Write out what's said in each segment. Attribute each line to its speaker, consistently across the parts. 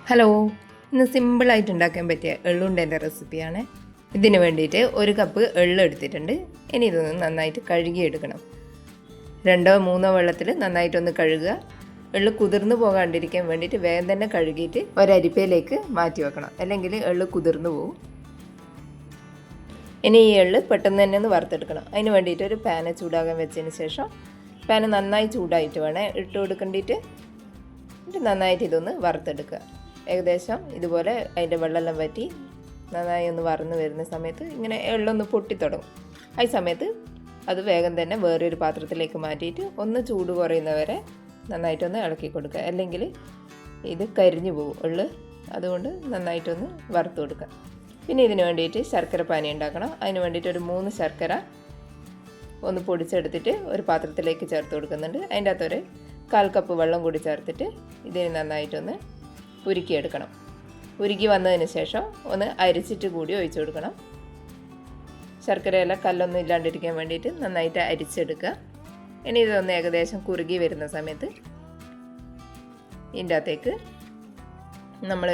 Speaker 1: Hello, ഇന്ന് സിമ്പിളായിട്ട് ഉണ്ടാക്കാൻ പറ്റിയ എള്ളുണ്ടേൻ്റെ റെസിപ്പിയാണ്. ഇതിന് വേണ്ടിയിട്ട് 1 കപ്പ് എള്ള് എടുത്തിട്ടുണ്ട്. ഇനി ഇതൊന്ന് നന്നായിട്ട് കഴുകിയെടുക്കണം. 2-3 വെള്ളത്തിൽ നന്നായിട്ടൊന്ന് കഴുകുക. എള്ള് കുതിർന്നു പോകാണ്ടിരിക്കാൻ വേണ്ടിയിട്ട് വേഗം തന്നെ കഴുകിയിട്ട് ഒരരിപ്പയിലേക്ക് മാറ്റി വെക്കണം, അല്ലെങ്കിൽ എള്ള് കുതിർന്നു പോകും. ഇനി ഈ എള്ള് പെട്ടെന്ന് തന്നെ ഒന്ന് വറുത്തെടുക്കണം. അതിന് വേണ്ടിയിട്ട് ഒരു പാന് ചൂടാകാൻ വെച്ചതിന് ശേഷം പാന് നന്നായി ചൂടായിട്ട് വേണം ഇട്ട് കൊടുക്കേണ്ടിയിട്ട്. നന്നായിട്ട് ഇതൊന്ന് വറുത്തെടുക്കുക. ഏകദേശം ഇതുപോലെ അതിൻ്റെ വെള്ളമെല്ലാം വറ്റി നന്നായി ഒന്ന് വറന്ന് വരുന്ന സമയത്ത് ഇങ്ങനെ എള്ളൊന്ന് പൊട്ടിത്തുടങ്ങും. ആ സമയത്ത് അത് വേഗം തന്നെ വേറൊരു പാത്രത്തിലേക്ക് മാറ്റിയിട്ട് ഒന്ന് ചൂട് കുറയുന്നവരെ നന്നായിട്ടൊന്ന് ഇളക്കി കൊടുക്കുക, അല്ലെങ്കിൽ ഇത് കരിഞ്ഞു പോകും എള്ള്. അതുകൊണ്ട് നന്നായിട്ടൊന്ന് വറുത്ത് കൊടുക്കുക. പിന്നെ ഇതിന് വേണ്ടിയിട്ട് ശർക്കര പാനി ഉണ്ടാക്കണം. അതിന് വേണ്ടിയിട്ട് ഒരു 3 ശർക്കര ഒന്ന് പൊടിച്ചെടുത്തിട്ട് ഒരു പാത്രത്തിലേക്ക് ചേർത്ത് കൊടുക്കുന്നുണ്ട്. അതിൻ്റെ അകത്തൊരു 1/4 കപ്പ് വെള്ളം കൂടി ചേർത്തിട്ട് ഇതിന് നന്നായിട്ടൊന്ന് ഉരുക്കിയെടുക്കണം. ഉരുക്കി വന്നതിന് ശേഷം ഒന്ന് അരിച്ചിട്ട് കൂടി ഒഴിച്ചു കൊടുക്കണം. ശർക്കരയെല്ലാം കല്ലൊന്നും ഇല്ലാണ്ടിരിക്കാൻ വേണ്ടിയിട്ട് നന്നായിട്ട് അരിച്ചെടുക്കുക. ഇനി ഇതൊന്ന് ഏകദേശം കുറുകി വരുന്ന സമയത്ത് ഇതിൻ്റെ അകത്തേക്ക് നമ്മൾ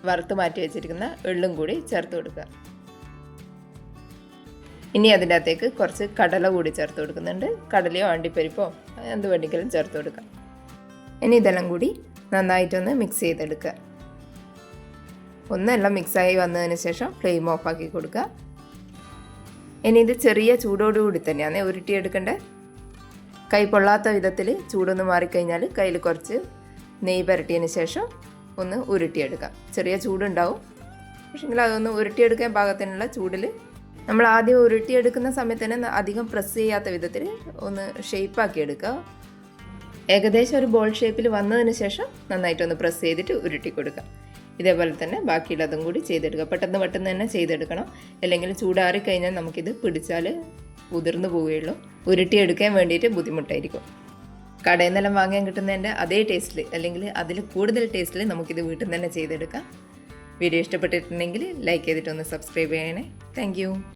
Speaker 1: വറുത്ത് മാറ്റി വെച്ചിരിക്കുന്ന എള്ളും കൂടി ചേർത്ത് കൊടുക്കുക. ഇനി അതിൻ്റെ അകത്തേക്ക് കുറച്ച് കടല കൂടി ചേർത്ത് കൊടുക്കുന്നുണ്ട്. കടലയോ അണ്ടിപ്പരിപ്പോ എന്ത് വേണമെങ്കിലും ചേർത്ത് കൊടുക്കാം. ഇനി ഇതെല്ലാം കൂടി നന്നായിട്ടൊന്ന് മിക്സ് ചെയ്തെടുക്കുക. ഒന്നെല്ലാം മിക്സായി വന്നതിന് ശേഷം ഫ്ലെയിം ഓഫാക്കി കൊടുക്കുക. ഇനി ഇത് ചെറിയ ചൂടോടുകൂടി തന്നെയാണ് ഉരുട്ടിയെടുക്കേണ്ടത്. കൈ പൊള്ളാത്ത വിധത്തിൽ ചൂടൊന്ന് മാറിക്കഴിഞ്ഞാൽ കയ്യിൽ കുറച്ച് നെയ്യ് പുരട്ടിയതിന് ശേഷം ഒന്ന് ഉരുട്ടിയെടുക്കാം. ചെറിയ ചൂടുണ്ടാവും, പക്ഷേങ്കിൽ അതൊന്ന് ഉരുട്ടിയെടുക്കാൻ പാകത്തിനുള്ള ചൂടിൽ നമ്മൾ ആദ്യം ഉരുട്ടിയെടുക്കുന്ന സമയത്ത് തന്നെ അധികം പ്രസ് ചെയ്യാത്ത വിധത്തിൽ ഒന്ന് ഷേപ്പാക്കി എടുക്കുക. ഏകദേശം ഒരു ബോൾ ഷേപ്പിൽ വന്നതിന് ശേഷം നന്നായിട്ടൊന്ന് പ്രസ് ചെയ്തിട്ട് ഉരുട്ടി കൊടുക്കുക. ഇതേപോലെ തന്നെ ബാക്കിയുള്ളതും കൂടി ചെയ്തെടുക്കുക. പെട്ടെന്ന് തന്നെ ചെയ്തെടുക്കണം, അല്ലെങ്കിൽ ചൂടാറിക്കഴിഞ്ഞാൽ നമുക്കിത് പിടിച്ചാൽ ഉതിർന്നു പോവുകയുള്ളൂ. ഉരുട്ടിയെടുക്കാൻ വേണ്ടിയിട്ട് ബുദ്ധിമുട്ടായിരിക്കും. കടയിൽ നിന്നെല്ലാം വാങ്ങാൻ കിട്ടുന്നതിൻ്റെ അതേ ടേസ്റ്റിൽ, അല്ലെങ്കിൽ അതിൽ കൂടുതൽ ടേസ്റ്റിൽ നമുക്കിത് വീട്ടിൽ നിന്ന് തന്നെ ചെയ്തെടുക്കാം. വീഡിയോ ഇഷ്ടപ്പെട്ടിട്ടുണ്ടെങ്കിൽ ലൈക്ക് ചെയ്തിട്ടൊന്ന് സബ്സ്ക്രൈബ് ചെയ്യണേ. താങ്ക്